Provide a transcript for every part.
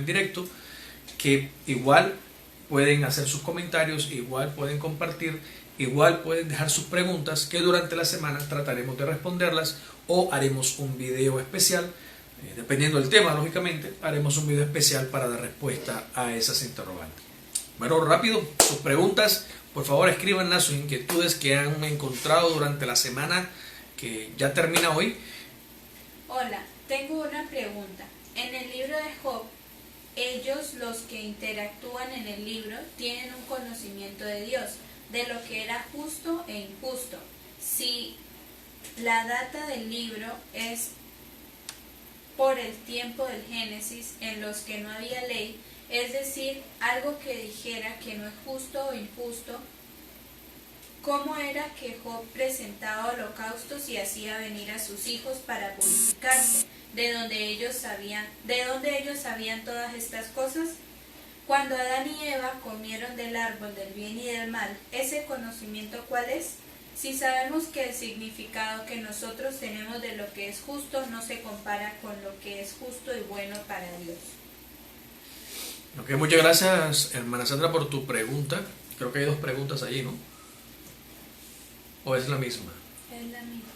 directo, que igual pueden hacer sus comentarios, igual pueden compartir, igual pueden dejar sus preguntas, que durante la semana trataremos de responderlas o haremos un video especial, dependiendo del tema, lógicamente, haremos un video especial para dar respuesta a esas interrogantes. Bueno, rápido, sus preguntas, por favor escríbanlas, sus inquietudes que han encontrado durante la semana que ya termina hoy. Hola, tengo una pregunta. En el libro de Job, ellos, los que interactúan en el libro, tienen un conocimiento de Dios, de lo que era justo e injusto. Si la data del libro es por el tiempo del Génesis, en los que no había ley, es decir, algo que dijera que no es justo o injusto, ¿cómo era que Job presentaba holocaustos y hacía venir a sus hijos para purificarse? ¿De dónde ellos sabían todas estas cosas? Cuando Adán y Eva comieron del árbol del bien y del mal, ¿ese conocimiento cuál es? Si sabemos que el significado que nosotros tenemos de lo que es justo no se compara con lo que es justo y bueno para Dios. Ok, muchas gracias, hermana Sandra, por tu pregunta. Creo que hay dos preguntas allí, ¿no? ¿O es la misma? Es la misma.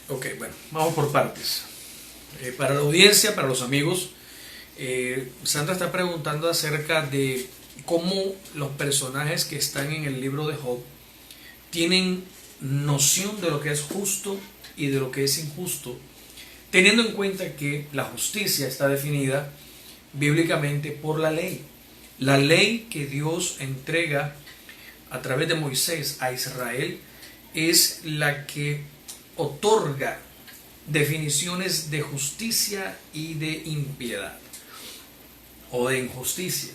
Ok, bueno, vamos por partes. Para la audiencia, para los amigos, Sandra está preguntando acerca de cómo los personajes que están en el libro de Job tienen noción de lo que es justo y de lo que es injusto, teniendo en cuenta que la justicia está definida bíblicamente por la ley. La ley que Dios entrega a través de Moisés a Israel es la que otorga definiciones de justicia y de impiedad o de injusticia.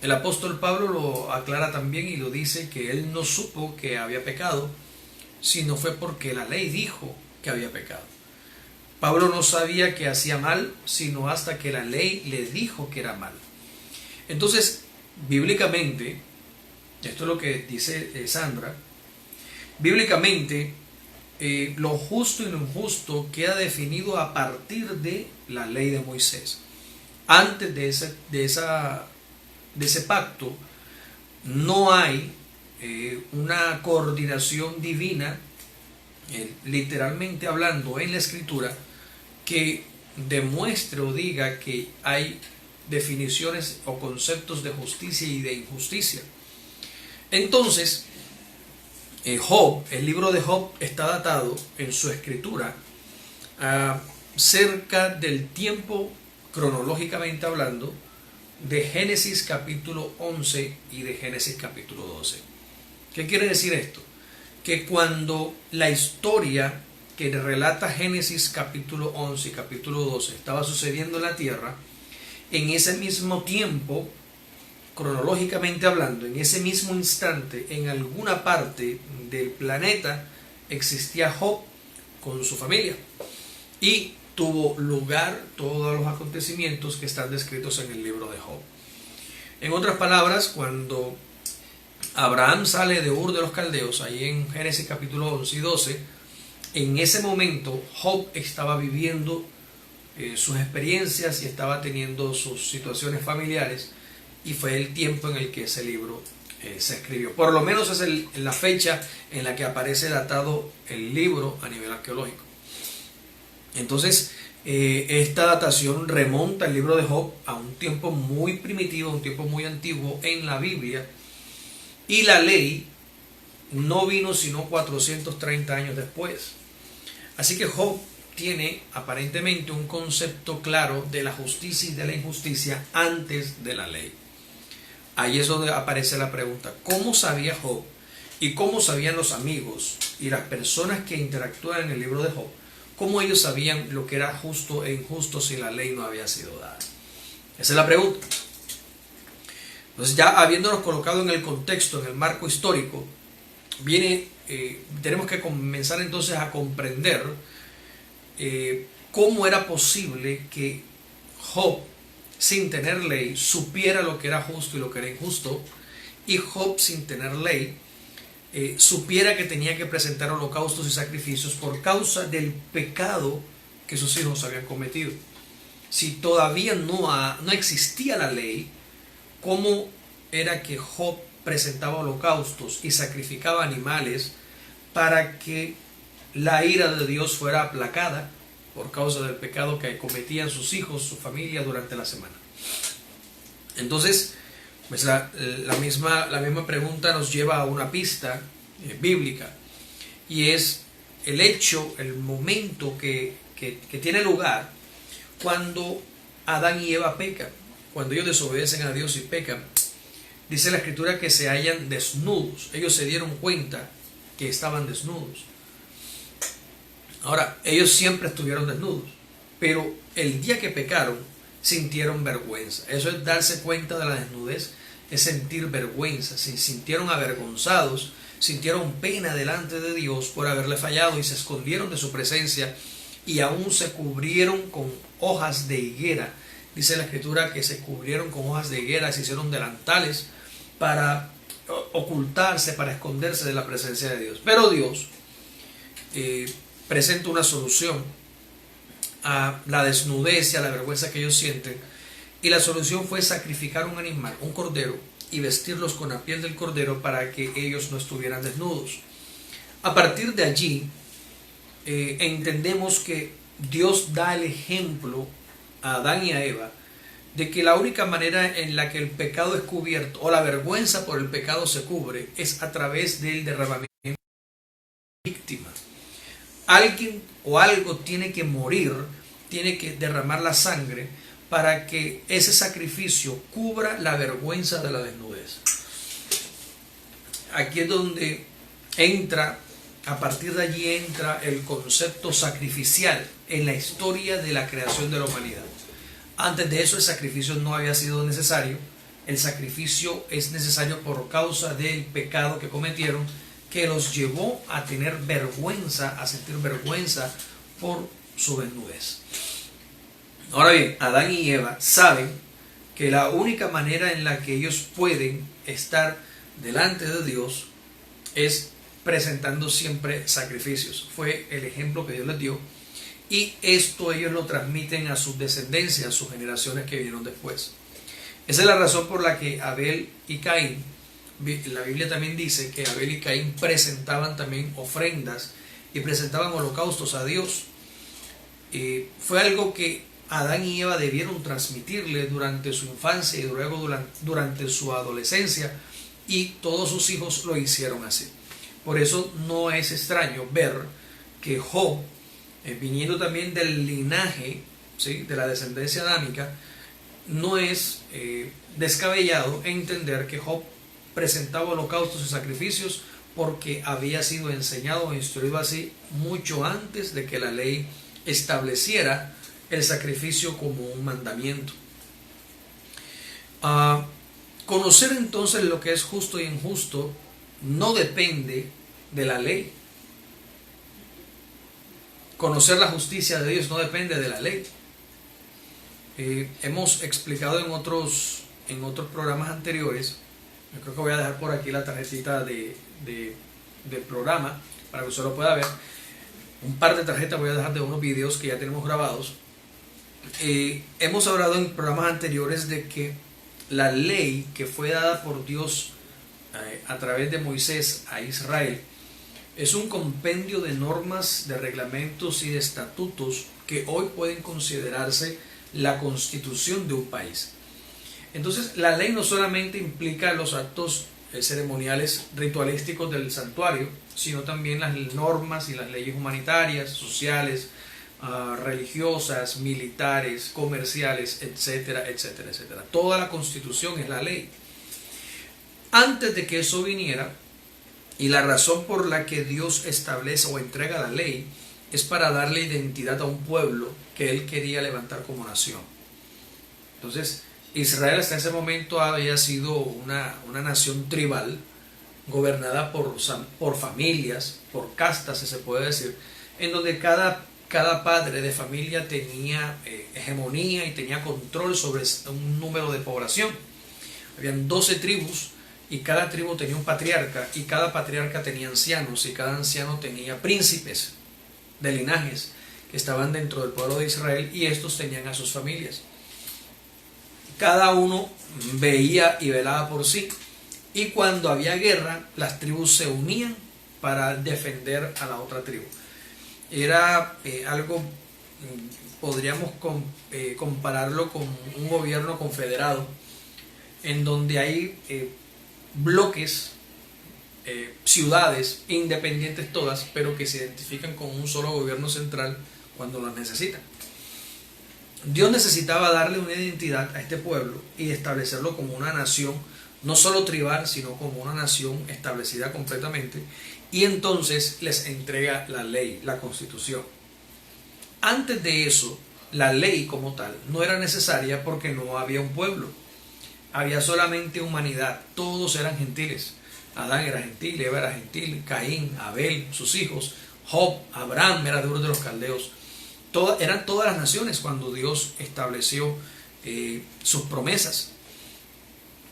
El apóstol Pablo lo aclara también y lo dice que él no supo que había pecado, sino fue porque la ley dijo que había pecado. Pablo no sabía que hacía mal, sino hasta que la ley le dijo que era mal. Entonces, bíblicamente, esto es lo que dice Sandra, bíblicamente lo justo y lo injusto queda definido a partir de la ley de Moisés. Antes de ese pacto no hay una coordinación divina, literalmente hablando en la escritura, que demuestre o diga que hay definiciones o conceptos de justicia y de injusticia. Entonces, Job, el libro de Job está datado en su escritura cerca del tiempo, cronológicamente hablando, de Génesis capítulo 11 y de Génesis capítulo 12. ¿Qué quiere decir esto? Que cuando la historia que relata Génesis capítulo 11 y capítulo 12 estaba sucediendo en la tierra, en ese mismo tiempo, cronológicamente hablando, en ese mismo instante, en alguna parte del planeta existía Job con su familia y tuvo lugar todos los acontecimientos que están descritos en el libro de Job. En otras palabras, cuando Abraham sale de Ur de los Caldeos, ahí en Génesis capítulo 11 y 12, en ese momento Job estaba viviendo sus experiencias y estaba teniendo sus situaciones familiares, y fue el tiempo en el que ese libro se escribió. Por lo menos es la fecha en la que aparece datado el libro a nivel arqueológico. Entonces, esta datación remonta el libro de Job a un tiempo muy primitivo, un tiempo muy antiguo en la Biblia, y la ley no vino sino 430 años después. Así que Job tiene aparentemente un concepto claro de la justicia y de la injusticia antes de la ley. Ahí es donde aparece la pregunta: ¿cómo sabía Job y cómo sabían los amigos y las personas que interactúan en el libro de Job? ¿Cómo ellos sabían lo que era justo e injusto si la ley no había sido dada? Esa es la pregunta. Entonces, ya habiéndonos colocado en el contexto, en el marco histórico, tenemos que comenzar entonces a comprender cómo era posible que Job, sin tener ley, supiera lo que era justo y lo que era injusto, y Job, sin tener ley, supiera que tenía que presentar holocaustos y sacrificios por causa del pecado que sus hijos habían cometido. si todavía no existía la ley, cómo era que Job presentaba holocaustos y sacrificaba animales para que la ira de Dios fuera aplacada por causa del pecado que cometían sus hijos, su familia durante la semana. Entonces, pues la misma pregunta nos lleva a una pista bíblica, y es el hecho, el momento que tiene lugar cuando Adán y Eva pecan, cuando ellos desobedecen a Dios y pecan. Dice la Escritura que se hallan desnudos. Ellos se dieron cuenta que estaban desnudos. Ahora, ellos siempre estuvieron desnudos, pero el día que pecaron sintieron vergüenza. Eso es darse cuenta de la desnudez, es sentir vergüenza. Se sintieron avergonzados, sintieron pena delante de Dios por haberle fallado y se escondieron de su presencia, y aún se cubrieron con hojas de higuera. Dice la Escritura que se cubrieron con hojas de higuera, se hicieron delantales para ocultarse, para esconderse de la presencia de Dios. Pero Dios presenta una solución a la desnudez y a la vergüenza que ellos sienten, y la solución fue sacrificar un animal, un cordero, y vestirlos con la piel del cordero para que ellos no estuvieran desnudos. A partir de allí entendemos que Dios da el ejemplo a Adán y a Eva de que la única manera en la que el pecado es cubierto, o la vergüenza por el pecado se cubre, es a través del derramamiento de víctima. Alguien o algo tiene que morir, tiene que derramar la sangre para que ese sacrificio cubra la vergüenza de la desnudez. Aquí es donde entra, a partir de allí entra el concepto sacrificial en la historia de la creación de la humanidad. Antes de eso el sacrificio no había sido necesario. El sacrificio es necesario por causa del pecado que cometieron, que los llevó a tener vergüenza, a sentir vergüenza por su desnudez. Ahora bien, Adán y Eva saben que la única manera en la que ellos pueden estar delante de Dios es presentando siempre sacrificios. Fue el ejemplo que Dios les dio, y esto ellos lo transmiten a sus descendencias, a sus generaciones que vinieron después. Esa es la razón por la que Abel y Caín, la Biblia también dice que Abel y Caín presentaban también ofrendas y presentaban holocaustos a Dios. Fue algo que Adán y Eva debieron transmitirle durante su infancia y luego durante su adolescencia, y todos sus hijos lo hicieron así. Por eso no es extraño ver que Job, viniendo también del linaje, ¿sí?, de la descendencia adámica, no es descabellado entender que Job presentaba holocaustos y sacrificios porque había sido enseñado o instruido así mucho antes de que la ley estableciera el sacrificio como un mandamiento. Conocer entonces lo que es justo y injusto no depende de la ley. Conocer la justicia de Dios no depende de la ley. Hemos explicado en otros programas anteriores. Yo creo que voy a dejar por aquí la tarjetita del programa para que usted lo pueda ver. Un par de tarjetas voy a dejar de unos videos que ya tenemos grabados. Hemos hablado en programas anteriores de que la ley que fue dada por Dios a través de Moisés a Israel es un compendio de normas, de reglamentos y de estatutos que hoy pueden considerarse la constitución de un país. Entonces, la ley no solamente implica los actos ceremoniales ritualísticos del santuario, sino también las normas y las leyes humanitarias, sociales, religiosas, militares, comerciales, etcétera, etcétera, etcétera. Toda la constitución es la ley. Antes de que eso viniera, y la razón por la que Dios establece o entrega la ley es para darle identidad a un pueblo que Él quería levantar como nación. Entonces, Israel hasta ese momento había sido una nación tribal, gobernada por familias, por castas, si se puede decir, en donde cada padre de familia tenía hegemonía y tenía control sobre un número de población. Habían 12 tribus y cada tribu tenía un patriarca, y cada patriarca tenía ancianos, y cada anciano tenía príncipes de linajes que estaban dentro del pueblo de Israel, y estos tenían a sus familias. Cada uno veía y velaba por sí, y cuando había guerra, las tribus se unían para defender a la otra tribu. Era algo, podríamos compararlo con un gobierno confederado, en donde hay bloques, ciudades independientes todas, pero que se identifican con un solo gobierno central cuando las necesitan. Dios necesitaba darle una identidad a este pueblo y establecerlo como una nación, no solo tribal, sino como una nación establecida completamente, y entonces les entrega la ley, la constitución. Antes de eso, la ley como tal no era necesaria porque no había un pueblo, había solamente humanidad, todos eran gentiles. Adán era gentil, Eva era gentil, Caín, Abel, sus hijos, Job, Abraham era de Ur de los Caldeos. Eran todas las naciones cuando Dios estableció sus promesas.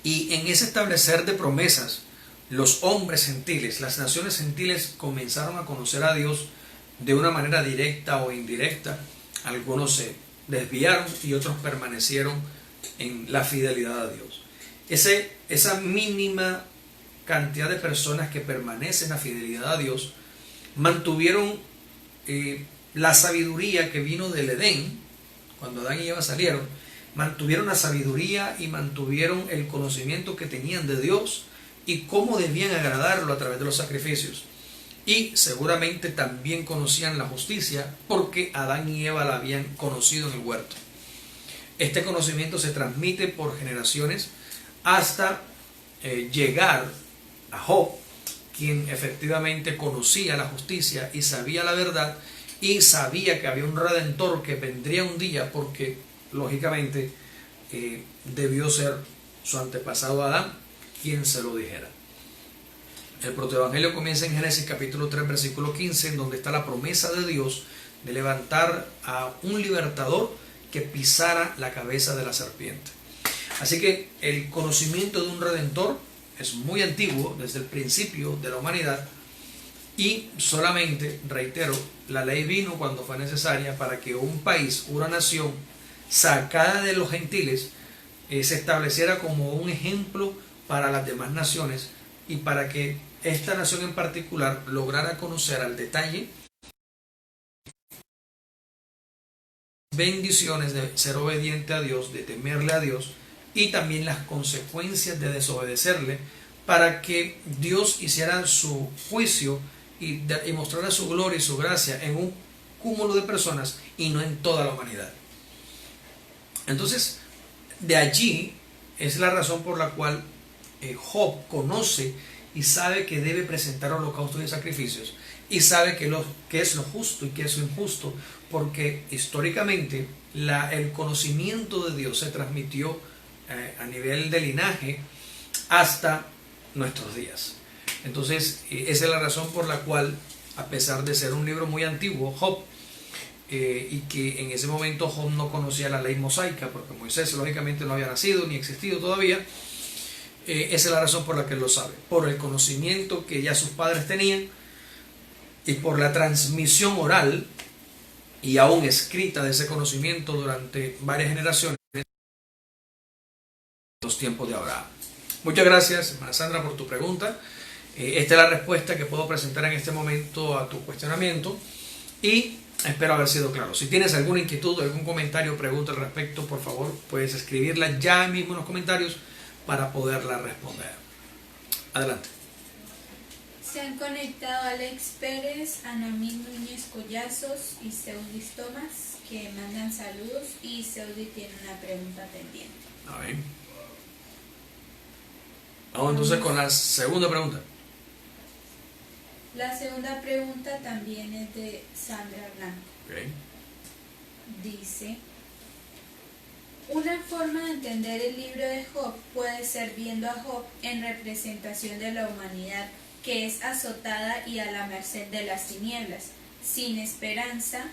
Y en ese establecer de promesas, los hombres gentiles, las naciones gentiles comenzaron a conocer a Dios de una manera directa o indirecta. Algunos se desviaron y otros permanecieron en la fidelidad a Dios. Esa mínima cantidad de personas que permanecen en la fidelidad a Dios mantuvieron la sabiduría que vino del Edén, cuando Adán y Eva salieron, mantuvieron la sabiduría y mantuvieron el conocimiento que tenían de Dios y cómo debían agradarlo a través de los sacrificios. Y seguramente también conocían la justicia porque Adán y Eva la habían conocido en el huerto. Este conocimiento se transmite por generaciones hasta llegar a Job, quien efectivamente conocía la justicia y sabía la verdad y sabía que había un redentor que vendría un día, porque lógicamente debió ser su antepasado Adán quien se lo dijera. El protoevangelio comienza en Génesis capítulo 3 versículo 15, en donde está la promesa de Dios de levantar a un libertador que pisara la cabeza de la serpiente. Así que el conocimiento de un redentor es muy antiguo, desde el principio de la humanidad, y solamente, reitero, la ley vino cuando fue necesaria para que un país, una nación sacada de los gentiles, se estableciera como un ejemplo para las demás naciones, y para que esta nación en particular lograra conocer al detalle bendiciones de ser obediente a Dios, de temerle a Dios, y también las consecuencias de desobedecerle, para que Dios hiciera su juicio y mostrara su gloria y su gracia en un cúmulo de personas y no en toda la humanidad. Entonces, de allí es la razón por la cual Job conoce y sabe que debe presentar holocaustos y sacrificios, y sabe que es lo justo y que es lo injusto, porque históricamente el conocimiento de Dios se transmitió a nivel de linaje hasta nuestros días. Entonces, esa es la razón por la cual, a pesar de ser un libro muy antiguo, Job, y que en ese momento Job no conocía la ley mosaica, porque Moisés lógicamente no había nacido ni existido todavía, esa es la razón por la que él lo sabe, por el conocimiento que ya sus padres tenían y por la transmisión oral y aún escrita de ese conocimiento durante varias generaciones en los tiempos de Abraham. Muchas gracias, hermana Sandra, por tu pregunta. Esta es la respuesta que puedo presentar en este momento a tu cuestionamiento, y espero haber sido claro. Si tienes alguna inquietud, algún comentario o pregunta al respecto, por favor puedes escribirla ya mismo en los comentarios para poderla responder. Adelante. Se han conectado Alex Pérez, Anamín Núñez Collazos y Seudis Tomás, que mandan saludos, y Seudi tiene una pregunta pendiente. A ver. Vamos entonces con la segunda pregunta. La segunda pregunta también es de Sandra Blanco. Okay. Dice: una forma de entender el libro de Job puede ser viendo a Job en representación de la humanidad que es azotada y a la merced de las tinieblas, sin esperanza,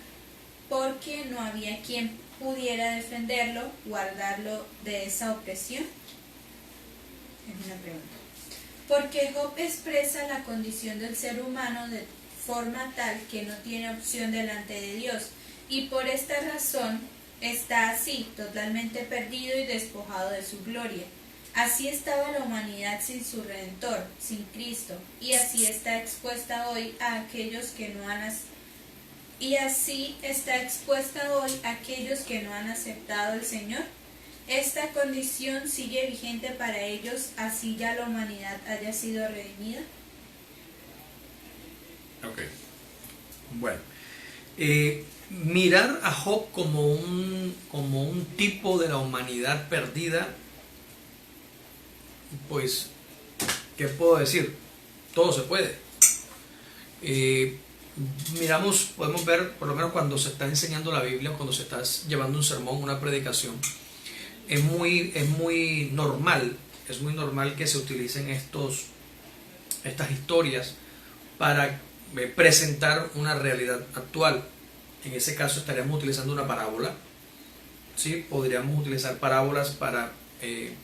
porque no había quien pudiera defenderlo, guardarlo de esa opresión. Es una pregunta. Porque Job expresa la condición del ser humano de forma tal que no tiene opción delante de Dios, y por esta razón está así, totalmente perdido y despojado de su gloria. Así estaba la humanidad sin su Redentor, sin Cristo, y así está expuesta hoy a aquellos que no han aceptado al Señor. Esta condición sigue vigente para ellos, así ya la humanidad haya sido redimida. Ok. Bueno. Mirar a Job como un tipo de la humanidad perdida, pues, ¿qué puedo decir? Todo se puede. Podemos ver, por lo menos cuando se está enseñando la Biblia, cuando se está llevando un sermón, una predicación, es muy normal que se utilicen estas historias para presentar una realidad actual. En ese caso estaríamos utilizando una parábola, ¿sí? Podríamos utilizar parábolas para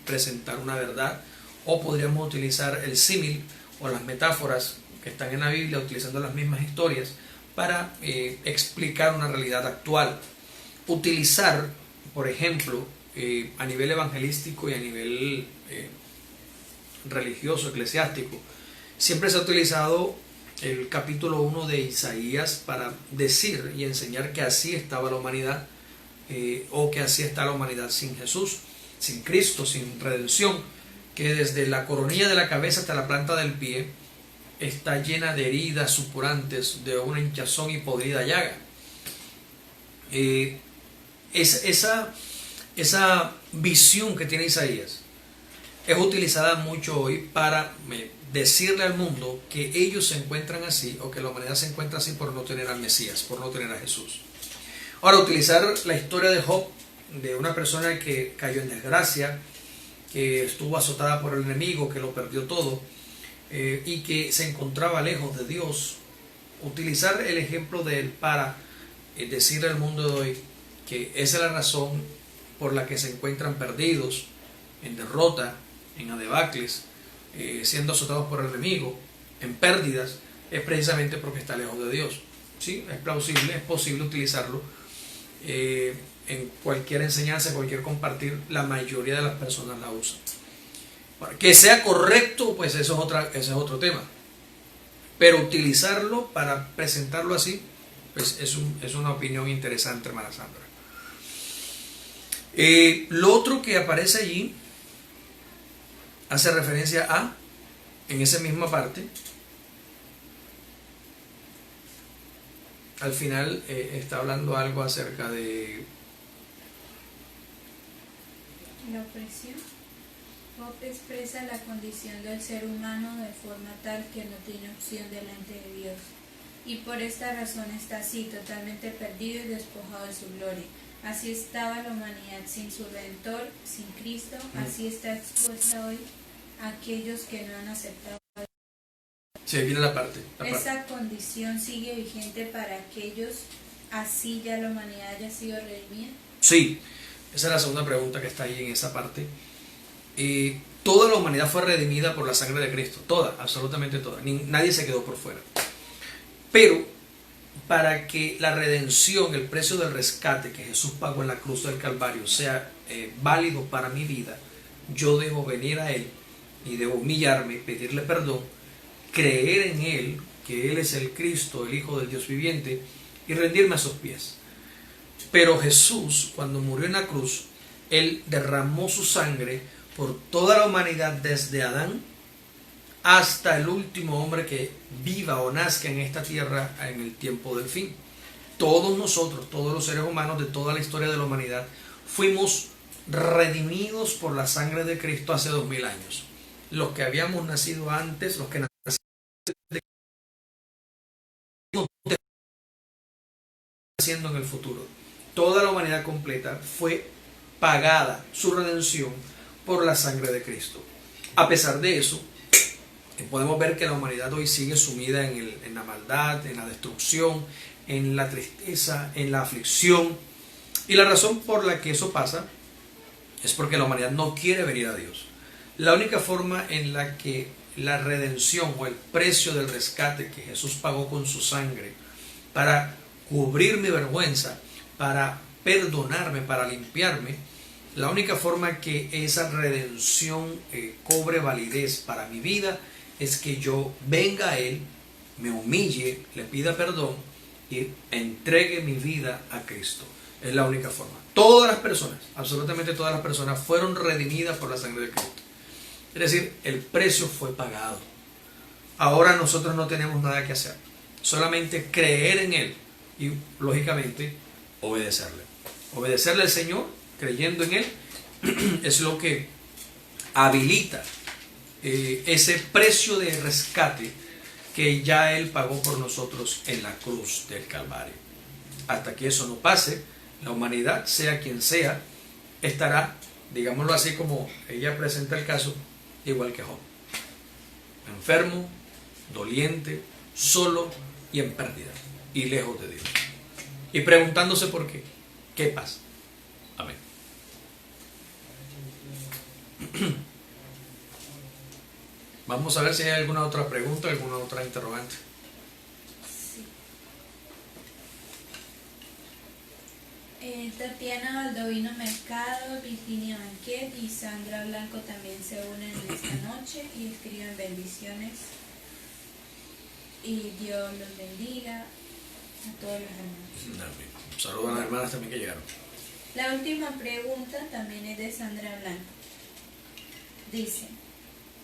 presentar una verdad, o podríamos utilizar el símil o las metáforas que están en la Biblia, utilizando las mismas historias para explicar una realidad actual. Utilizar, por ejemplo, a nivel evangelístico y a nivel religioso, eclesiástico, siempre se ha utilizado el capítulo 1 de Isaías para decir y enseñar que así estaba la humanidad, o que así está la humanidad sin Jesús, sin Cristo, sin redención, que desde la coronilla de la cabeza hasta la planta del pie está llena de heridas supurantes, de una hinchazón y podrida llaga. Esa visión que tiene Isaías es utilizada mucho hoy para decirle al mundo que ellos se encuentran así, o que la humanidad se encuentra así por no tener al Mesías, por no tener a Jesús. Ahora, utilizar la historia de Job, de una persona que cayó en desgracia, que estuvo azotada por el enemigo, que lo perdió todo, y que se encontraba lejos de Dios. Utilizar el ejemplo de él para decirle al mundo de hoy que esa es la razón por la que se encuentran perdidos, en derrota, en adebacles, siendo azotados por el enemigo, en pérdidas, es precisamente porque está lejos de Dios. ¿Sí? Es plausible, es posible utilizarlo en cualquier enseñanza, cualquier compartir. La mayoría de las personas la usan. Que sea correcto, pues eso es otro tema. Pero utilizarlo para presentarlo así, pues es una opinión interesante, hermana Sandra. Lo otro que aparece allí hace referencia a, en esa misma parte, al final está hablando algo acerca de la opresión. Job expresa la condición del ser humano de forma tal que no tiene opción delante de Dios, y por esta razón está así, totalmente perdido y despojado de su gloria. Así estaba la humanidad sin su Redentor, sin Cristo. Así está expuesta hoy a aquellos que no han aceptado. Sí, viene la parte. Esa condición sigue vigente para aquellos, así ya la humanidad haya sido redimida. Sí, esa es la segunda pregunta que está ahí en esa parte. Toda la humanidad fue redimida por la sangre de Cristo, toda, absolutamente toda. Nadie se quedó por fuera. Pero para que la redención, el precio del rescate que Jesús pagó en la cruz del Calvario sea válido para mi vida, yo debo venir a Él y debo humillarme, pedirle perdón, creer en Él, que Él es el Cristo, el Hijo del Dios viviente, y rendirme a sus pies. Pero Jesús, cuando murió en la cruz, Él derramó su sangre por toda la humanidad, desde Adán hasta el último hombre que viva o nazca en esta tierra en el tiempo del fin. Todos nosotros, todos los seres humanos de toda la historia de la humanidad, fuimos redimidos por la sangre de Cristo hace 2000 años. Los que habíamos nacido antes, los que nacimos haciendo en el futuro. Toda la humanidad completa fue pagada, su redención, por la sangre de Cristo. A pesar de eso, podemos ver que la humanidad hoy sigue sumida en la maldad, en la destrucción, en la tristeza, en la aflicción. Y la razón por la que eso pasa es porque la humanidad no quiere venir a Dios. La única forma en la que la redención o el precio del rescate que Jesús pagó con su sangre para cubrir mi vergüenza para perdonarme, para limpiarme, la única forma que esa redención cobre validez para mi vida es que yo venga a Él, me humille, le pida perdón y entregue mi vida a Cristo. Es la única forma. Todas las personas, absolutamente todas las personas, fueron redimidas por la sangre de Cristo. Es decir, el precio fue pagado. Ahora nosotros no tenemos nada que hacer. Solamente creer en Él y, lógicamente, obedecerle. Obedecerle al Señor, creyendo en Él, es lo que habilita ese precio de rescate que ya Él pagó por nosotros en la cruz del Calvario. Hasta que eso no pase, la humanidad, sea quien sea, estará, digámoslo así como ella presenta el caso, igual que Job. Enfermo, doliente, solo y en pérdida, y lejos de Dios. Y preguntándose por qué. ¿Qué pasa? Amén. Vamos a ver si hay alguna otra pregunta, alguna otra interrogante. Sí. Tatiana Baldovino Mercado, Virginia Banquet y Sandra Blanco también se unen en esta noche y escriben bendiciones. Y Dios los bendiga a todos los hermanos. Amén. Saludos a las hermanas también que llegaron. La última pregunta también es de Sandra Blanco. Dice: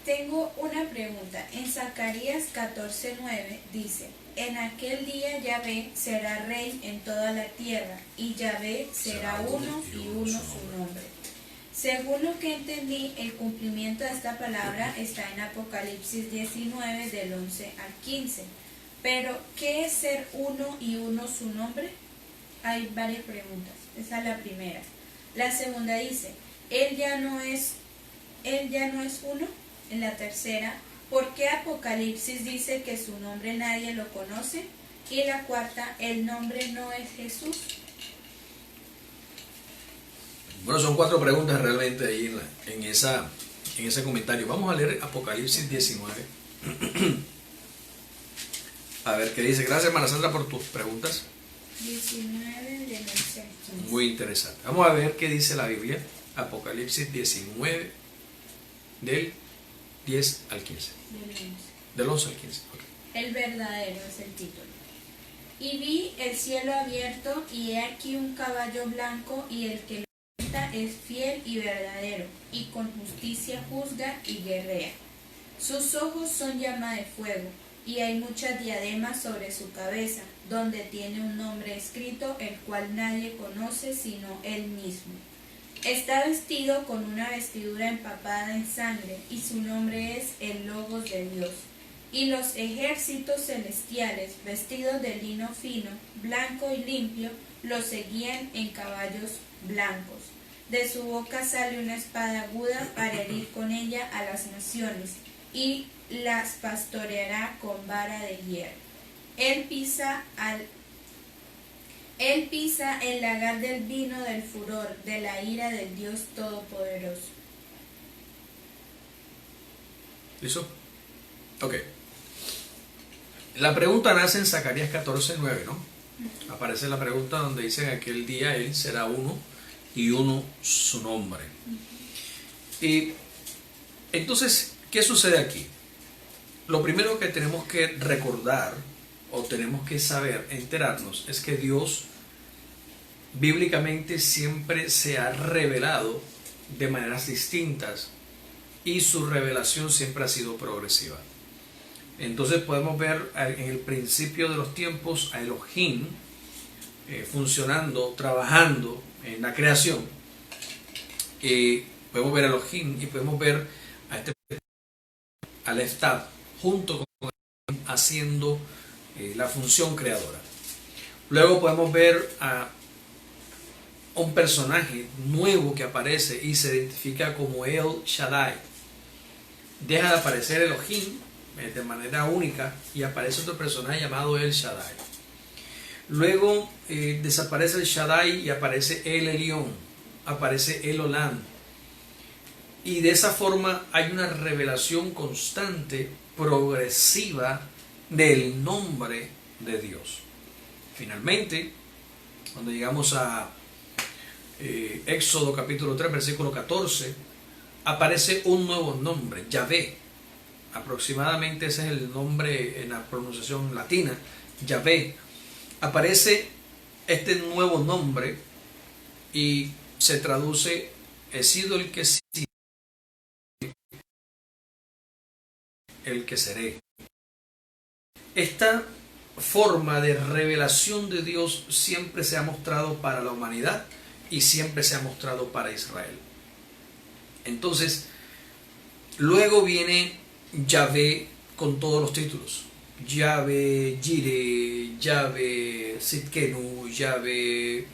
tengo una pregunta. En Zacarías 14:9 dice: en aquel día Yahvé será rey en toda la tierra, y Yahvé será uno y uno su nombre. Según lo que entendí, el cumplimiento de esta palabra está en Apocalipsis 19 del 11 al 15. Pero, ¿qué es ser uno y uno su nombre? Hay varias preguntas. Esa es la primera. La segunda dice: ¿Él ya no es uno? En la tercera: ¿por qué Apocalipsis dice que su nombre nadie lo conoce? Y la cuarta: ¿el nombre no es Jesús? Bueno, son 4 preguntas realmente ahí en ese comentario. Vamos a leer Apocalipsis 19. A ver qué dice. Gracias, hermana Sandra, por tus preguntas. 19 del 11 al 15. Muy interesante. Vamos a ver qué dice la Biblia. Apocalipsis 19 del 10 al 15. Del 11 al 15. Okay. El verdadero es el título. Y vi el cielo abierto, y he aquí un caballo blanco, y el que lo monta es fiel y verdadero, y con justicia juzga y guerrea. Sus ojos son llama de fuego, y hay muchas diademas sobre su cabeza, donde tiene un nombre escrito, el cual nadie conoce sino él mismo. Está vestido con una vestidura empapada en sangre, y su nombre es el Logos de Dios. Y los ejércitos celestiales, vestidos de lino fino, blanco y limpio, lo seguían en caballos blancos. De su boca sale una espada aguda para herir con ella a las naciones, y las pastoreará con vara de hierro. Él pisa el lagar del vino del furor, de la ira del Dios Todopoderoso. ¿Listo? Ok. La pregunta nace en Zacarías 14:9, ¿no? Aparece la pregunta donde dice: en aquel día Él será uno y uno su nombre. Y entonces, ¿qué sucede aquí? Lo primero que tenemos que recordar o tenemos que saber, enterarnos, es que Dios bíblicamente siempre se ha revelado de maneras distintas y su revelación siempre ha sido progresiva. Entonces podemos ver en el principio de los tiempos a Elohim funcionando, trabajando en la creación. Podemos ver a Elohim y podemos ver a este Aleph-Tav junto con Elohim haciendo la función creadora. Luego podemos ver a un personaje nuevo que aparece y se identifica como El Shaddai. Deja de aparecer Elohim de manera única y aparece otro personaje llamado El Shaddai. Luego desaparece el Shaddai y aparece El Elyon, aparece El Olam. Y de esa forma hay una revelación constante, progresiva del nombre de Dios. Finalmente cuando llegamos a Éxodo capítulo 3, versículo 14, aparece un nuevo nombre, Yahvé. Aproximadamente ese es el nombre en la pronunciación latina, Yahvé. Aparece este nuevo nombre y se traduce: he sido el que sí, el que seré. Esta forma de revelación de Dios siempre se ha mostrado para la humanidad y siempre se ha mostrado para Israel. Entonces, luego viene Yahvé con todos los títulos: Yahvé Jireh, Yahvé Sidkenu, Yahvé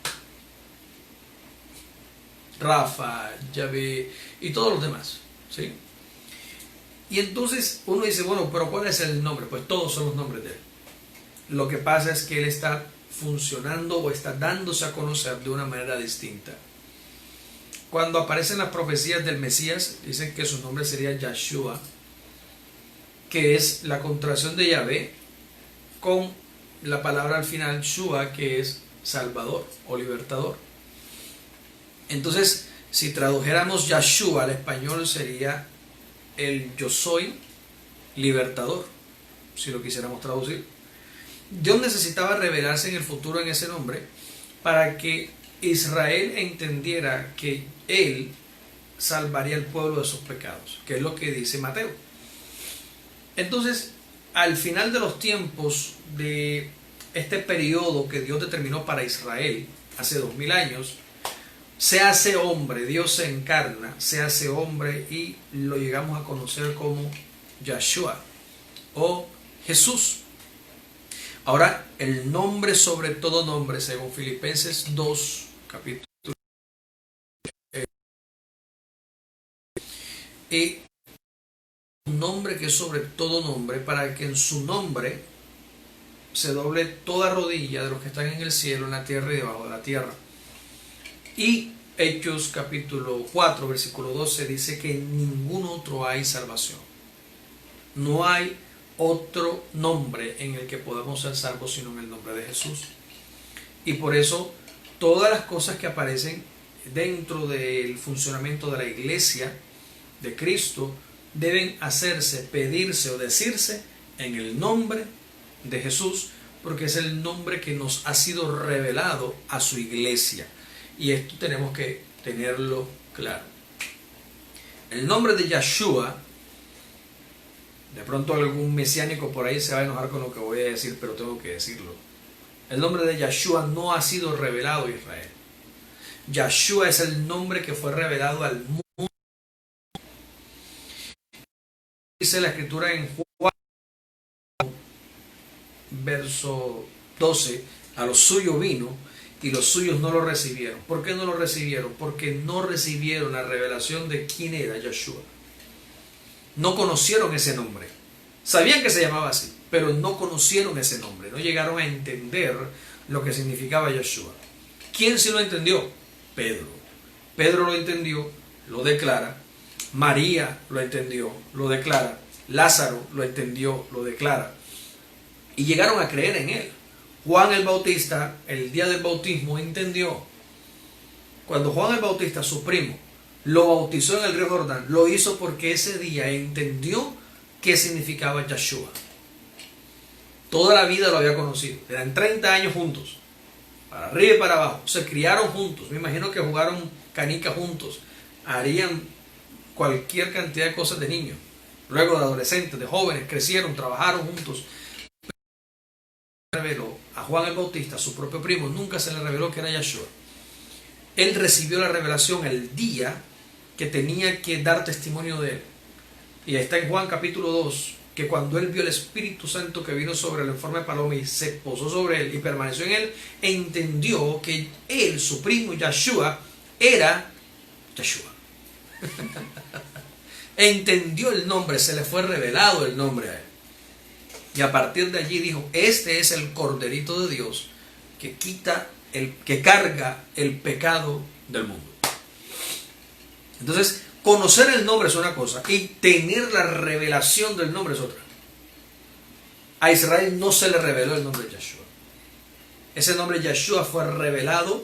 Rafa, Yahvé y todos los demás, ¿sí? Y entonces uno dice, bueno, pero ¿cuál es el nombre? Pues todos son los nombres de él. Lo que pasa es que él está funcionando o está dándose a conocer de una manera distinta. Cuando aparecen las profecías del Mesías, dicen que su nombre sería Yahshua, que es la contracción de Yahvé con la palabra al final Shua, que es Salvador o Libertador. Entonces, si tradujéramos Yahshua al español, sería el yo soy libertador, si lo quisiéramos traducir. Dios necesitaba revelarse en el futuro en ese nombre para que Israel entendiera que Él salvaría al pueblo de sus pecados, que es lo que dice Mateo. Entonces, al final de los tiempos de este periodo que Dios determinó para Israel hace 2000 años, se hace hombre, Dios se encarna, se hace hombre y lo llegamos a conocer como Yahshua o Jesús. Ahora, el nombre sobre todo nombre, según Filipenses 2, capítulo, y un nombre que es sobre todo nombre, para que en su nombre se doble toda rodilla de los que están en el cielo, en la tierra y debajo de la tierra. Y Hechos capítulo 4, versículo 12 dice que en ningún otro hay salvación. No hay otro nombre en el que podamos ser salvos sino en el nombre de Jesús. Y por eso todas las cosas que aparecen dentro del funcionamiento de la iglesia de Cristo deben hacerse, pedirse o decirse en el nombre de Jesús, porque es el nombre que nos ha sido revelado a su iglesia. Y esto tenemos que tenerlo claro. El nombre de Yahshua, de pronto algún mesiánico por ahí se va a enojar con lo que voy a decir, pero tengo que decirlo. El nombre de Yahshua no ha sido revelado a Israel. Yahshua es el nombre que fue revelado al mundo. Dice la escritura en Juan, verso 12, a los suyos vino y los suyos no lo recibieron. ¿Por qué no lo recibieron? Porque no recibieron la revelación de quién era Yahshua. No conocieron ese nombre. Sabían que se llamaba así, pero no conocieron ese nombre. No llegaron a entender lo que significaba Yahshua. ¿Quién sí lo entendió? Pedro. Pedro lo entendió, lo declara. María lo entendió, lo declara. Lázaro lo entendió, lo declara. Y llegaron a creer en él. Juan el Bautista, el día del bautismo, entendió. Cuando Juan el Bautista, su primo, lo bautizó en el río Jordán, lo hizo porque ese día entendió qué significaba Yahshua. Toda la vida lo había conocido. Eran 30 años juntos, para arriba y para abajo. Se criaron juntos. Me imagino que jugaron canica juntos. Harían cualquier cantidad de cosas de niños. Luego de adolescentes, de jóvenes, crecieron, trabajaron juntos. Reveló a Juan el Bautista, su propio primo, nunca se le reveló que era Yahshua. Él recibió la revelación el día que tenía que dar testimonio de él. Y está en Juan capítulo 2, que cuando él vio el Espíritu Santo que vino sobre él en forma de paloma y se posó sobre él y permaneció en él, entendió que él, su primo Yahshua, era Yahshua. Entendió el nombre, se le fue revelado el nombre a él. Y a partir de allí dijo, este es el Corderito de Dios que que carga el pecado del mundo. Entonces, conocer el nombre es una cosa y tener la revelación del nombre es otra. A Israel no se le reveló el nombre de Yahshua. Ese nombre Yeshua fue revelado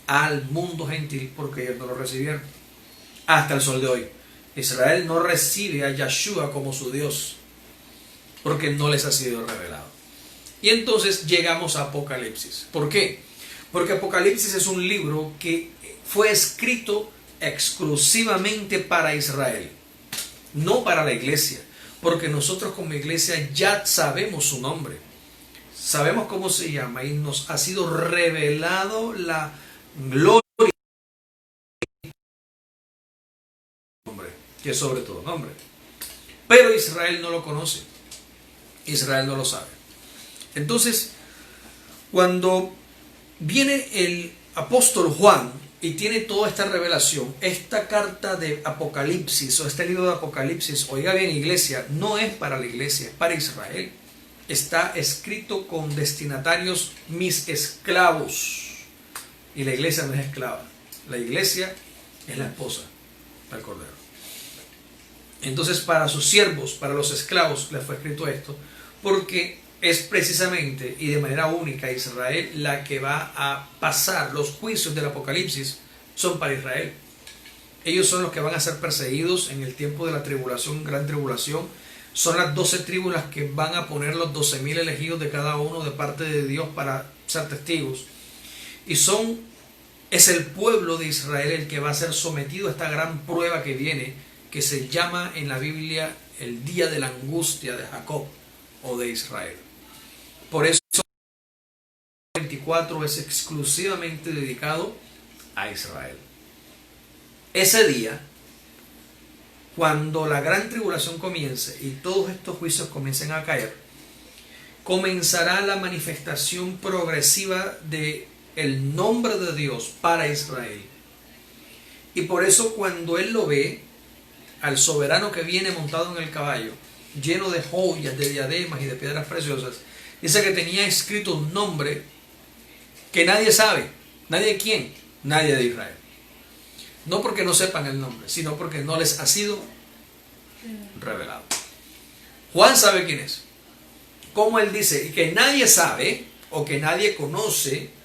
al mundo gentil porque ellos no lo recibieron. Hasta el sol de hoy. Israel no recibe a Yeshua como su Dios porque no les ha sido revelado. Y entonces llegamos a Apocalipsis. ¿Por qué? Porque Apocalipsis es un libro que fue escrito exclusivamente para Israel, no para la iglesia, porque nosotros como iglesia ya sabemos su nombre, sabemos cómo se llama y nos ha sido revelado la gloria que es sobre todo nombre. Pero Israel no lo conoce, Israel no lo sabe. Entonces, cuando viene el apóstol Juan y tiene toda esta revelación, esta carta de Apocalipsis o este libro de Apocalipsis, oiga bien iglesia, no es para la iglesia, es para Israel. Está escrito con destinatarios mis esclavos. Y la iglesia no es esclava, la iglesia es la esposa del Cordero. Entonces para sus siervos, para los esclavos les fue escrito esto, porque es precisamente y de manera única Israel la que va a pasar los juicios del Apocalipsis, son para Israel. Ellos son los que van a ser perseguidos en el tiempo de la tribulación, gran tribulación. Son las 12 tribus las que van a poner los 12,000 elegidos de cada uno de parte de Dios para ser testigos. Y es el pueblo de Israel el que va a ser sometido a esta gran prueba que viene, que se llama en la Biblia el día de la angustia de Jacob o de Israel. Por eso el 24 es exclusivamente dedicado a Israel. Ese día, cuando la gran tribulación comience y todos estos juicios comiencen a caer, comenzará la manifestación progresiva de el nombre de Dios para Israel. Y por eso cuando él lo ve, al soberano que viene montado en el caballo, lleno de joyas, de diademas y de piedras preciosas, dice que tenía escrito un nombre que nadie sabe. ¿Nadie quién? Nadie de Israel. No porque no sepan el nombre, sino porque no les ha sido revelado. Juan sabe quién es. Como él dice, que nadie sabe o que nadie conoce,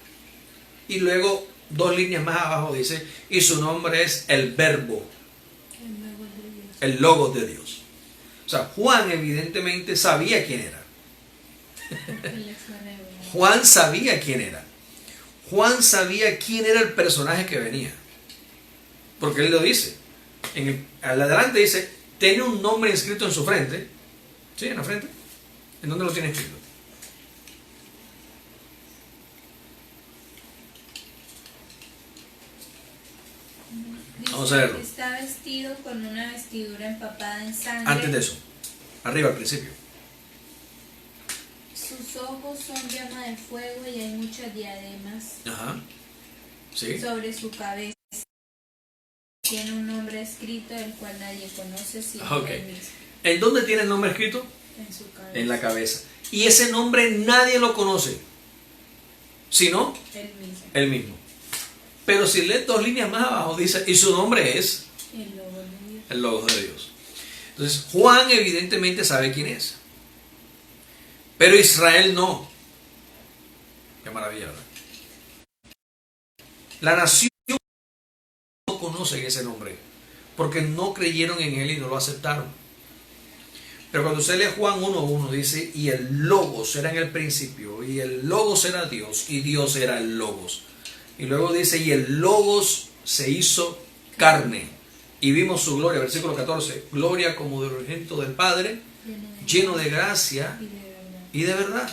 y luego 2 líneas más abajo dice, y su nombre es el Verbo, el Logos de Dios. O sea, Juan evidentemente sabía quién era. Juan sabía quién era. Juan sabía quién era el personaje que venía. Porque él lo dice. Al adelante dice, tiene un nombre inscrito en su frente. ¿Sí? En la frente. ¿En dónde lo tiene escrito? Vamos a verlo. Está vestido con una vestidura empapada en sangre. Antes de eso, arriba al principio. Sus ojos son llama de fuego y hay muchas diademas. Ajá. Sí. Sobre su cabeza. Tiene un nombre escrito el cual nadie conoce sino él mismo. ¿En dónde tiene el nombre escrito? En su cabeza. En la cabeza. Y ese nombre nadie lo conoce, sino él mismo. Pero si lees 2 líneas más abajo dice, y su nombre es el Logos de Dios. Entonces Juan evidentemente sabe quién es, pero Israel no. Qué maravilla, ¿verdad? La nación no conoce ese nombre porque no creyeron en él y no lo aceptaron. Pero cuando usted lee Juan 1:1 dice, y el Logos era en el principio, y el Logos era Dios, y Dios era el Logos. Y luego dice, y el Logos se hizo carne, y vimos su gloria, versículo 14, gloria como del unigénito del Padre, lleno de gracia y de verdad.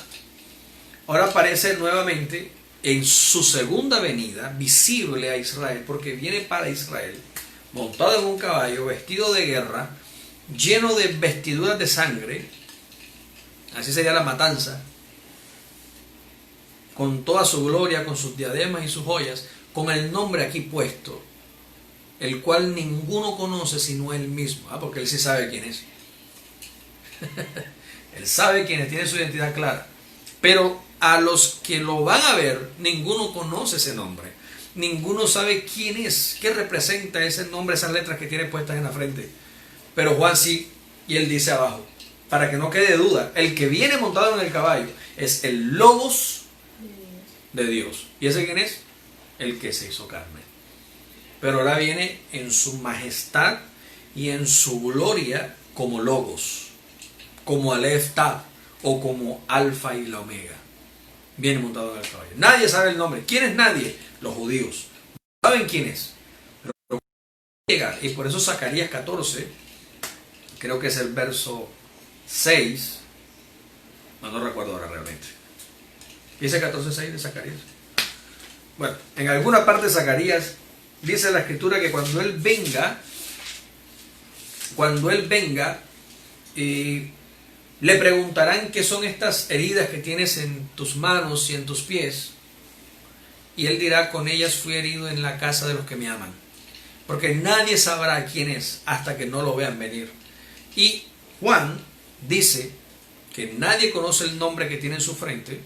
Ahora aparece nuevamente en su segunda venida, visible a Israel, porque viene para Israel, montado en un caballo, vestido de guerra, lleno de vestiduras de sangre, así sería la matanza, con toda su gloria, con sus diademas y sus joyas, con el nombre aquí puesto, el cual ninguno conoce sino él mismo, porque él sí sabe quién es. Él sabe quién es, tiene su identidad clara, pero a los que lo van a ver, ninguno conoce ese nombre, ninguno sabe quién es, qué representa ese nombre, esas letras que tiene puestas en la frente. Pero Juan sí, y él dice abajo, para que no quede duda, el que viene montado en el caballo es el Logos de Dios. ¿Y ese quién es? El que se hizo carne. Pero ahora viene en su majestad y en su gloria como Logos, como Aleph Tav o como Alfa y la Omega. Viene montado en el caballo. Nadie sabe el nombre. ¿Quién es nadie? Los judíos. ¿Saben quién es? Pero llega, y por eso Zacarías 14, creo que es el verso 6, no recuerdo ahora realmente. Dice 14:6 de Zacarías. Bueno, en alguna parte de Zacarías dice la escritura que cuando Él venga, le preguntarán qué son estas heridas que tienes en tus manos y en tus pies. Y Él dirá, con ellas fui herido en la casa de los que me aman. Porque nadie sabrá quién es hasta que no lo vean venir. Y Juan dice que nadie conoce el nombre que tiene en su frente.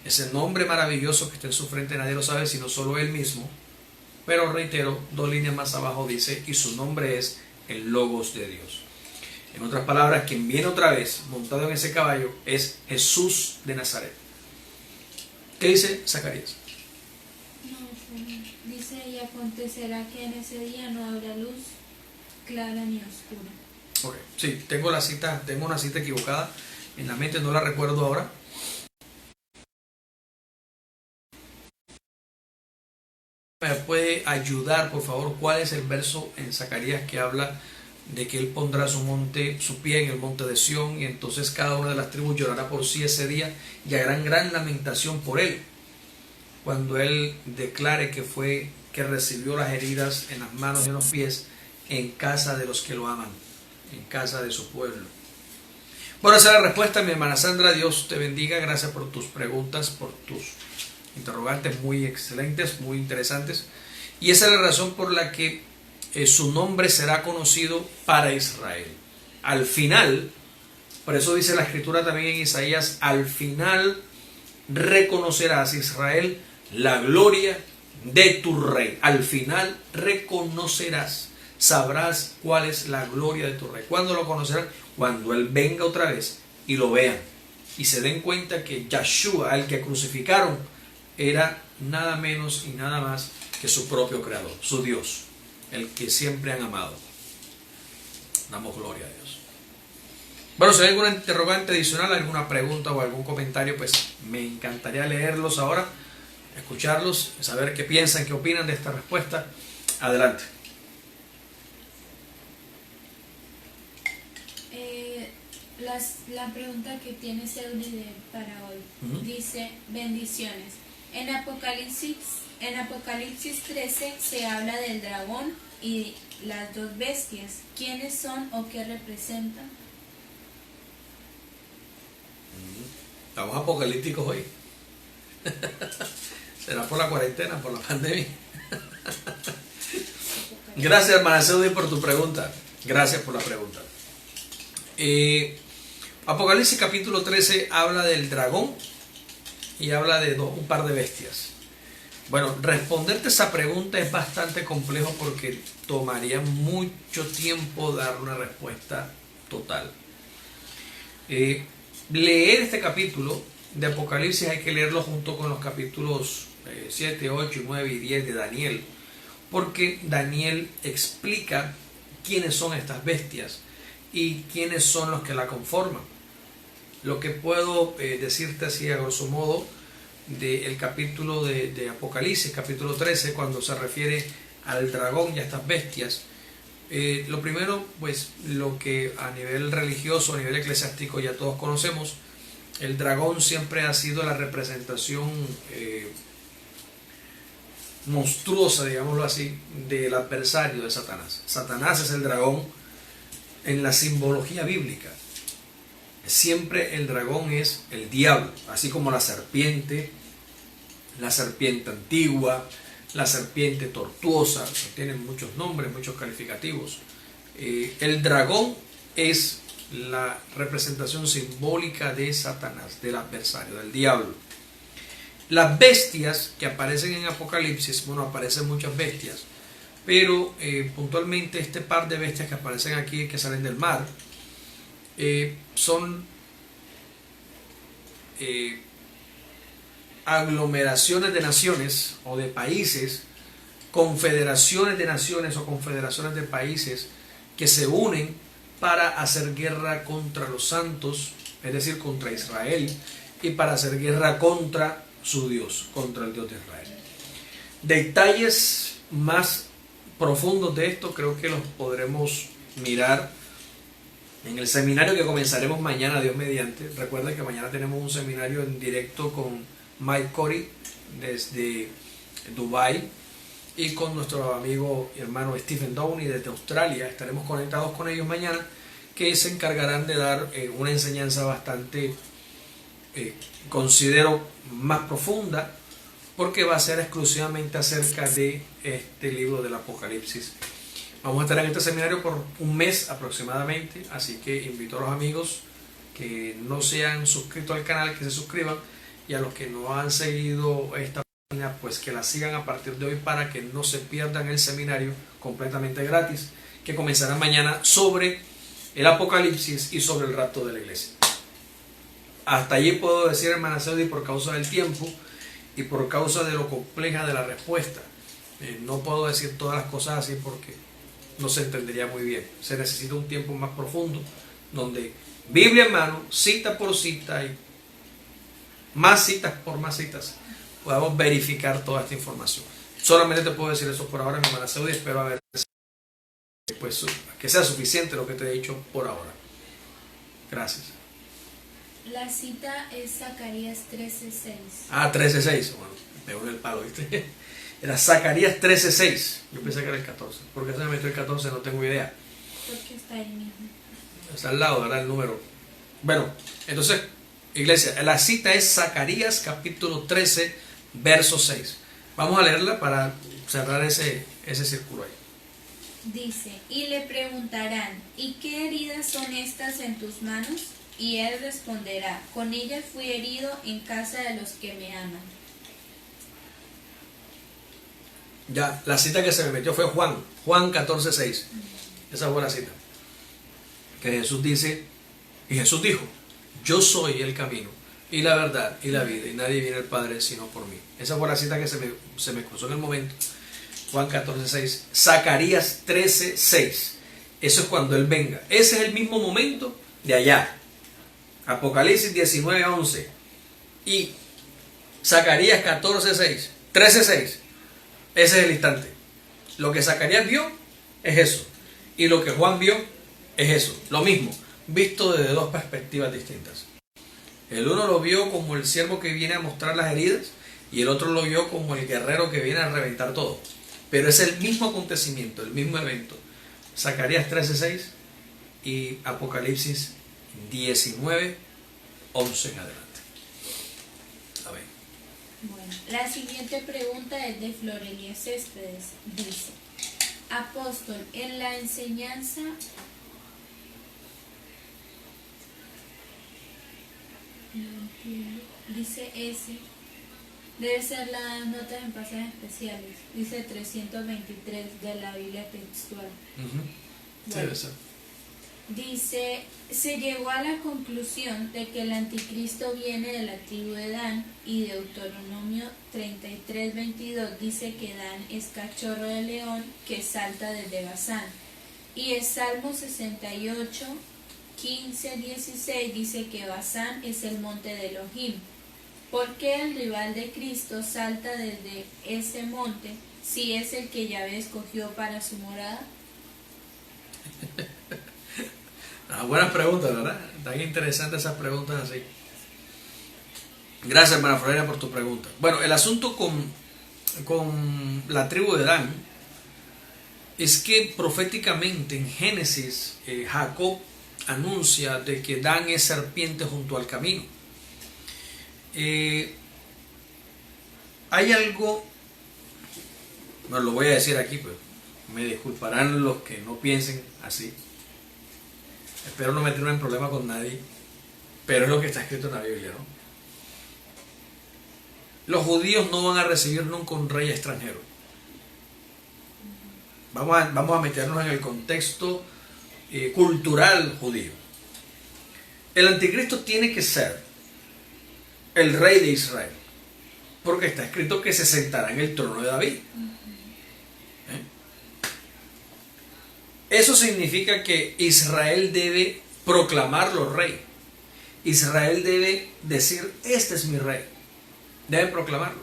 Ese nombre maravilloso que está en su frente nadie lo sabe sino solo Él mismo. Pero reitero, 2 líneas más abajo dice, y su nombre es el Logos de Dios. En otras palabras, quien viene otra vez montado en ese caballo es Jesús de Nazaret. ¿Qué dice Zacarías? No, dice, y acontecerá que en ese día no habrá luz clara ni oscura. Ok, sí, tengo una cita equivocada en la mente, no la recuerdo ahora. ¿Me puede ayudar, por favor, cuál es el verso en Zacarías que habla de que Él pondrá su pie en el monte de Sión, y entonces cada una de las tribus llorará por sí ese día y harán gran lamentación por Él? Cuando Él declare que recibió las heridas en las manos y en los pies en casa de los que lo aman, en casa de su pueblo. Bueno, esa es la respuesta, mi hermana Sandra. Dios te bendiga. Gracias por tus preguntas, por tus interrogantes muy excelentes, muy interesantes. Y esa es la razón por la que su nombre será conocido para Israel. Al final, por eso dice la escritura también en Isaías, al final reconocerás, Israel, la gloria de tu rey. Al final reconocerás, sabrás cuál es la gloria de tu rey. ¿Cuándo lo conocerán? Cuando Él venga otra vez y lo vean y se den cuenta que Yahshua, el que crucificaron, era nada menos y nada más que su propio creador, su Dios, el que siempre han amado. Damos gloria a Dios. Bueno, si hay alguna interrogante adicional, alguna pregunta o algún comentario, pues me encantaría leerlos ahora, escucharlos, saber qué piensan, qué opinan de esta respuesta. Adelante. La pregunta que tiene Seudi para hoy dice, bendiciones. En Apocalipsis 13 se habla del dragón y las 2 bestias. ¿Quiénes son o qué representan? Estamos apocalípticos hoy. ¿Será por la cuarentena, por la pandemia? Gracias, hermana Seudi, por tu pregunta. Gracias por la pregunta. Apocalipsis capítulo 13 habla del dragón y habla de un par de bestias. Bueno, responderte esa pregunta es bastante complejo porque tomaría mucho tiempo dar una respuesta total. Leer este capítulo de Apocalipsis hay que leerlo junto con los capítulos 7, 8, 9 y 10 de Daniel, porque Daniel explica quiénes son estas bestias y quiénes son los que la conforman. Lo que puedo decirte así a grosso modo del capítulo de Apocalipsis, capítulo 13, cuando se refiere al dragón y a estas bestias, lo primero, pues lo que a nivel religioso, a nivel eclesiástico ya todos conocemos, el dragón siempre ha sido la representación monstruosa, digámoslo así, del adversario de Satanás. Satanás es el dragón en la simbología bíblica. Siempre el dragón es el diablo, así como la serpiente antigua, la serpiente tortuosa, tienen muchos nombres, muchos calificativos. El dragón es la representación simbólica de Satanás, del adversario, del diablo. Las bestias que aparecen en Apocalipsis, bueno, aparecen muchas bestias, pero puntualmente este par de bestias que aparecen aquí, que salen del mar, son aglomeraciones de naciones o de países, confederaciones de naciones o confederaciones de países que se unen para hacer guerra contra los santos, es decir, contra Israel, y para hacer guerra contra su Dios, contra el Dios de Israel. Detalles más profundos de esto creo que los podremos mirar en el seminario que comenzaremos mañana, Dios mediante. Recuerden que mañana tenemos un seminario en directo con Mike Corey desde Dubai y con nuestro amigo y hermano Stephen Downey desde Australia. Estaremos conectados con ellos mañana, que se encargarán de dar una enseñanza bastante, considero, más profunda, porque va a ser exclusivamente acerca de este libro del Apocalipsis. Vamos a estar en este seminario por un mes aproximadamente, así que invito a los amigos que no se han suscrito al canal que se suscriban, y a los que no han seguido esta página pues que la sigan a partir de hoy para que no se pierdan el seminario completamente gratis que comenzará mañana sobre el Apocalipsis y sobre el rapto de la iglesia. Hasta allí puedo decir, hermana Seudi, por causa del tiempo y por causa de lo compleja de la respuesta. No puedo decir todas las cosas así porque no se entendería muy bien. Se necesita un tiempo más profundo, donde Biblia en mano, cita por cita y más citas por más citas, podamos verificar toda esta información. Solamente te puedo decir eso por ahora, mi hermana Seudi. Espero a ver pues, que sea suficiente lo que te he dicho por ahora. Gracias. La cita es Zacarías 13:6. Ah, 13:6. Bueno, me pegó en el palo, ¿viste? Era Zacarías 13:6. Yo pensé que era el 14. ¿Por qué se me metió el 14? No tengo idea. Porque está ahí mismo. Está al lado, ¿verdad? El número. Bueno, entonces, iglesia, la cita es Zacarías capítulo 13, verso 6. Vamos a leerla para cerrar ese círculo ahí. Dice, y le preguntarán, ¿y qué heridas son estas en tus manos? Y él responderá, con ellas fui herido en casa de los que me aman. Ya, la cita que se me metió fue Juan 14:6. Esa fue la cita. Que Jesús dice, y Jesús dijo, yo soy el camino y la verdad y la vida, y nadie viene al Padre sino por mí. Esa fue la cita que se me cruzó en el momento. Juan 14:6. Zacarías 13:6. Eso es cuando Él venga. Ese es el mismo momento de allá. Apocalipsis 19:11. Y Zacarías 14:6. 13:6. Ese es el instante. Lo que Zacarías vio es eso. Y lo que Juan vio es eso. Lo mismo, visto desde dos perspectivas distintas. El uno lo vio como el siervo que viene a mostrar las heridas, y el otro lo vio como el guerrero que viene a reventar todo. Pero es el mismo acontecimiento, el mismo evento. Zacarías 13:6 y Apocalipsis 19:11 en adelante. Amén. Bueno, la siguiente pregunta es de Florelia Céspedes. Dice, apóstol, en la enseñanza dice ese, debe ser las notas en pasajes especiales, dice 323 de la Biblia textual. Bueno, Debe ser. dice, se llegó a la conclusión de que el anticristo viene de la tribu de Dan, y Deuteronomio 33:22 dice que Dan es cachorro de león que salta desde Basán, y el Salmo 68:15-16 dice que Basán es el monte de Elohim. ¿Por qué el rival de Cristo salta desde ese monte si es el que Yahvé escogió para su morada? Buenas preguntas, ¿verdad? Tan interesantes esas preguntas así. Gracias, hermana Florelia, por tu pregunta. Bueno, el asunto con la tribu de Dan es que proféticamente en Génesis, Jacob anuncia de que Dan es serpiente junto al camino. Hay algo, bueno, lo voy a decir aquí, pues me disculparán los que no piensen así. Espero no meterme en problema con nadie, pero es lo que está escrito en la Biblia, ¿no? Los judíos no van a recibir nunca un rey extranjero. Vamos a meternos en el contexto cultural judío. El anticristo tiene que ser el rey de Israel. Porque está escrito que se sentará en el trono de David. Eso significa que Israel debe proclamarlo rey. Israel debe decir, este es mi rey. Debe proclamarlo.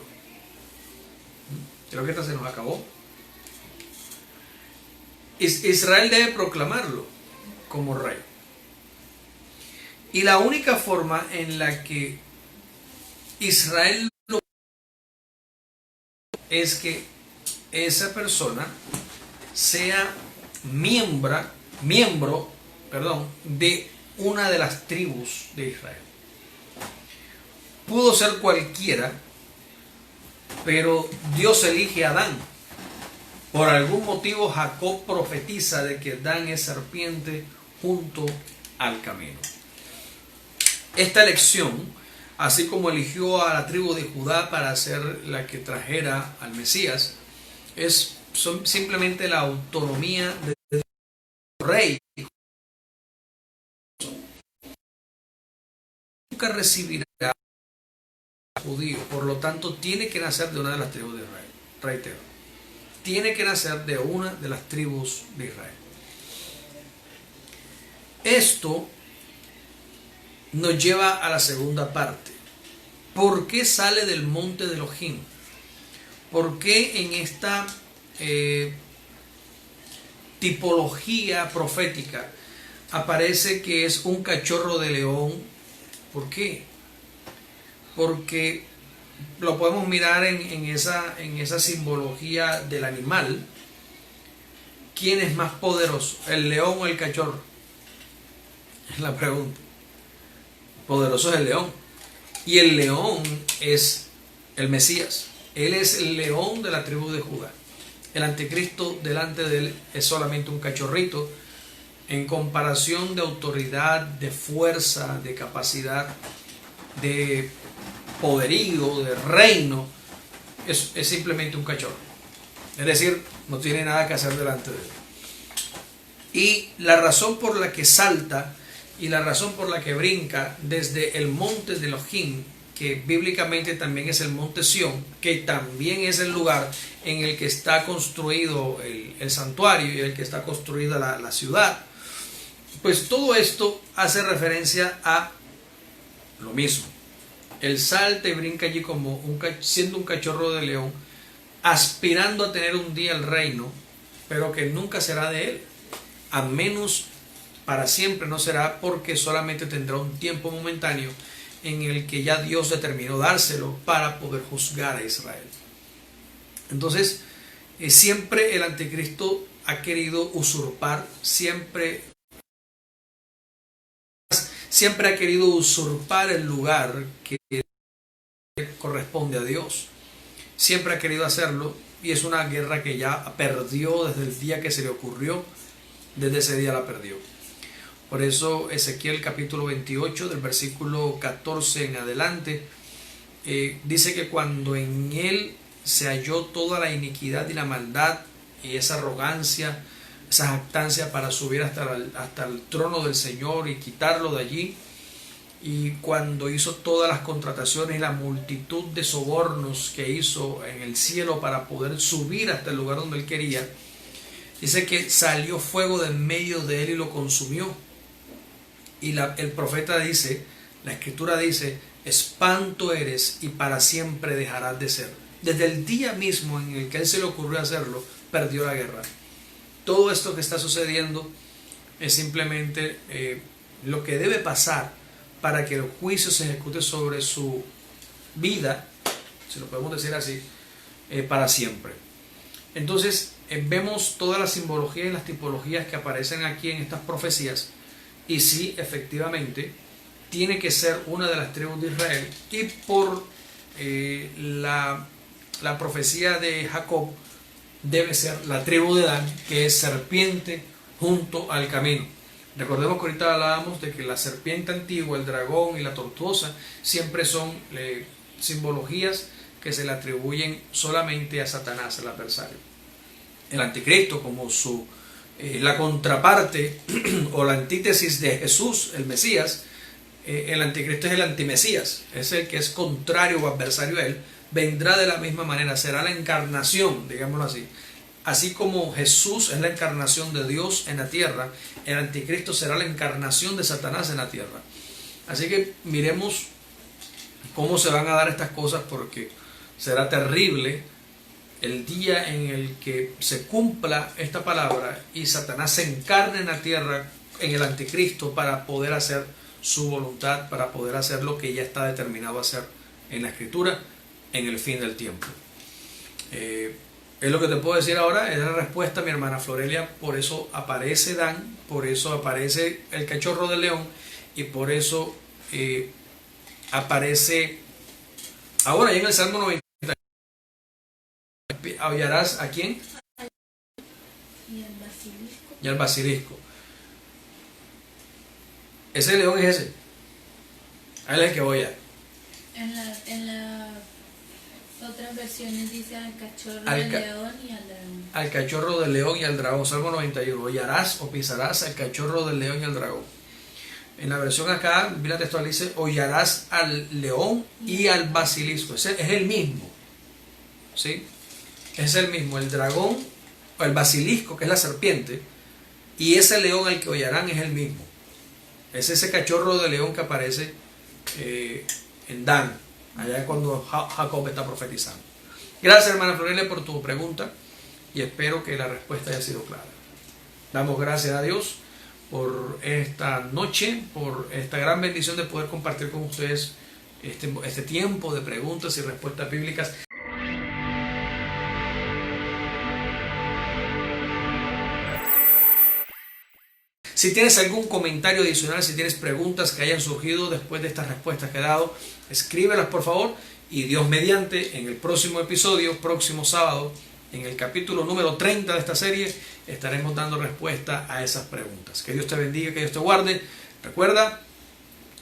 Creo que esta se nos acabó. Israel debe proclamarlo como rey. Y la única forma en la que Israel lo es que esa persona sea miembro de una de las tribus de Israel. Pudo ser cualquiera, pero Dios elige a Dan. Por algún motivo Jacob profetiza de que Dan es serpiente junto al camino. Esta elección, así como eligió a la tribu de Judá para ser la que trajera al Mesías, es simplemente la autonomía del rey. Nunca recibirá judío, por lo tanto tiene que nacer de una de las tribus de Israel. Reitero, tiene que nacer de una de las tribus de Israel. Esto nos lleva a la segunda parte. ¿Por qué sale del monte de Elohim? ¿Por qué en esta tipología profética aparece que es un cachorro de león? ¿Por qué? Porque lo podemos mirar en esa simbología del animal. ¿Quién es más poderoso, el león o el cachorro? Es la pregunta. Poderoso es el león. Y el león es el Mesías. Él es el león de la tribu de Judá. El anticristo delante de él es solamente un cachorrito. En comparación de autoridad, de fuerza, de capacidad, de poderío, de reino, es simplemente un cachorro. Es decir, no tiene nada que hacer delante de él. Y la razón por la que salta y la razón por la que brinca desde el monte de Elohim, que bíblicamente también es el monte Sión, que también es el lugar en el que está construido el santuario y el que está construida la ciudad, pues todo esto hace referencia a lo mismo. Él salta y brinca allí como siendo un cachorro de león, aspirando a tener un día el reino, pero que nunca será de él, a menos para siempre no será, porque solamente tendrá un tiempo momentáneo en el que ya Dios determinó dárselo para poder juzgar a Israel. Entonces, siempre el anticristo ha querido usurpar, siempre ha querido usurpar el lugar que corresponde a Dios. Siempre ha querido hacerlo, y es una guerra que ya perdió desde el día que se le ocurrió. Desde ese día la perdió. Por eso Ezequiel capítulo 28 del versículo 14 en adelante dice que cuando en él se halló toda la iniquidad y la maldad y esa arrogancia, esa jactancia para subir hasta el trono del Señor y quitarlo de allí, y cuando hizo todas las contrataciones y la multitud de sobornos que hizo en el cielo para poder subir hasta el lugar donde él quería, dice que salió fuego de en medio de él y lo consumió. Y el profeta dice, la escritura dice, espanto eres y para siempre dejarás de ser. Desde el día mismo en el que a él se le ocurrió hacerlo, perdió la guerra. Todo esto que está sucediendo es simplemente lo que debe pasar para que el juicio se ejecute sobre su vida, si lo podemos decir así, para siempre. Entonces vemos todas las simbologías y las tipologías que aparecen aquí en estas profecías, y sí, efectivamente tiene que ser una de las tribus de Israel, y por la profecía de Jacob debe ser la tribu de Dan, que es serpiente junto al camino. Recordemos que ahorita hablábamos de que la serpiente antigua, el dragón y la tortuosa siempre son simbologías que se le atribuyen solamente a Satanás, el adversario. El anticristo, como la contraparte o la antítesis de Jesús, el Mesías, el anticristo es el antimesías, es el que es contrario o adversario a él, vendrá de la misma manera, será la encarnación, digámoslo así. Así como Jesús es la encarnación de Dios en la tierra, el anticristo será la encarnación de Satanás en la tierra. Así que miremos cómo se van a dar estas cosas, porque será terrible el día en el que se cumpla esta palabra y Satanás se encarne en la tierra, en el anticristo, para poder hacer su voluntad, para poder hacer lo que ya está determinado a hacer en la escritura en el fin del tiempo. Es lo que te puedo decir ahora, es la respuesta, mi hermana Florelia. Por eso aparece Dan, por eso aparece el cachorro del león, y por eso aparece ahora en el Salmo 90. ¿Aullarás a quién? Y el basilisco. Y al basilisco. Ese león es ese. A él es el que voy a. En las otras versiones dice al cachorro Al del león y al dragón. Al cachorro del león y al dragón. Salmo 91. Hollarás o pisarás al cachorro del león y al dragón. En la versión acá, Biblia textual dice, hollarás al león y al basilisco. Es el mismo. ¿Sí? Es el mismo. El dragón o el basilisco, que es la serpiente, y ese león al que hollarán es el mismo. Es ese cachorro de león que aparece en Dan, allá cuando Jacob está profetizando. Gracias, hermana Florelia, por tu pregunta, y espero que la respuesta haya sido clara. Damos gracias a Dios por esta noche, por esta gran bendición de poder compartir con ustedes este tiempo de preguntas y respuestas bíblicas. Si tienes algún comentario adicional, si tienes preguntas que hayan surgido después de estas respuestas que he dado, escríbelas por favor, y Dios mediante, en el próximo episodio, próximo sábado, en el capítulo número 30 de esta serie, estaremos dando respuesta a esas preguntas. Que Dios te bendiga, que Dios te guarde. Recuerda,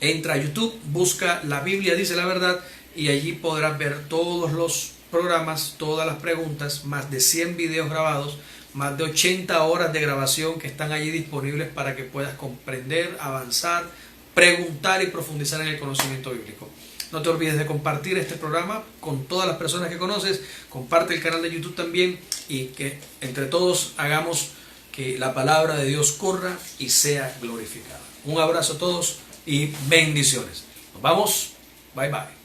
entra a YouTube, busca La Biblia Dice la Verdad, y allí podrás ver todos los programas, todas las preguntas, más de 100 videos grabados, más de 80 horas de grabación que están allí disponibles para que puedas comprender, avanzar, preguntar y profundizar en el conocimiento bíblico. No te olvides de compartir este programa con todas las personas que conoces. Comparte el canal de YouTube también, y que entre todos hagamos que la palabra de Dios corra y sea glorificada. Un abrazo a todos y bendiciones. Nos vamos. Bye bye.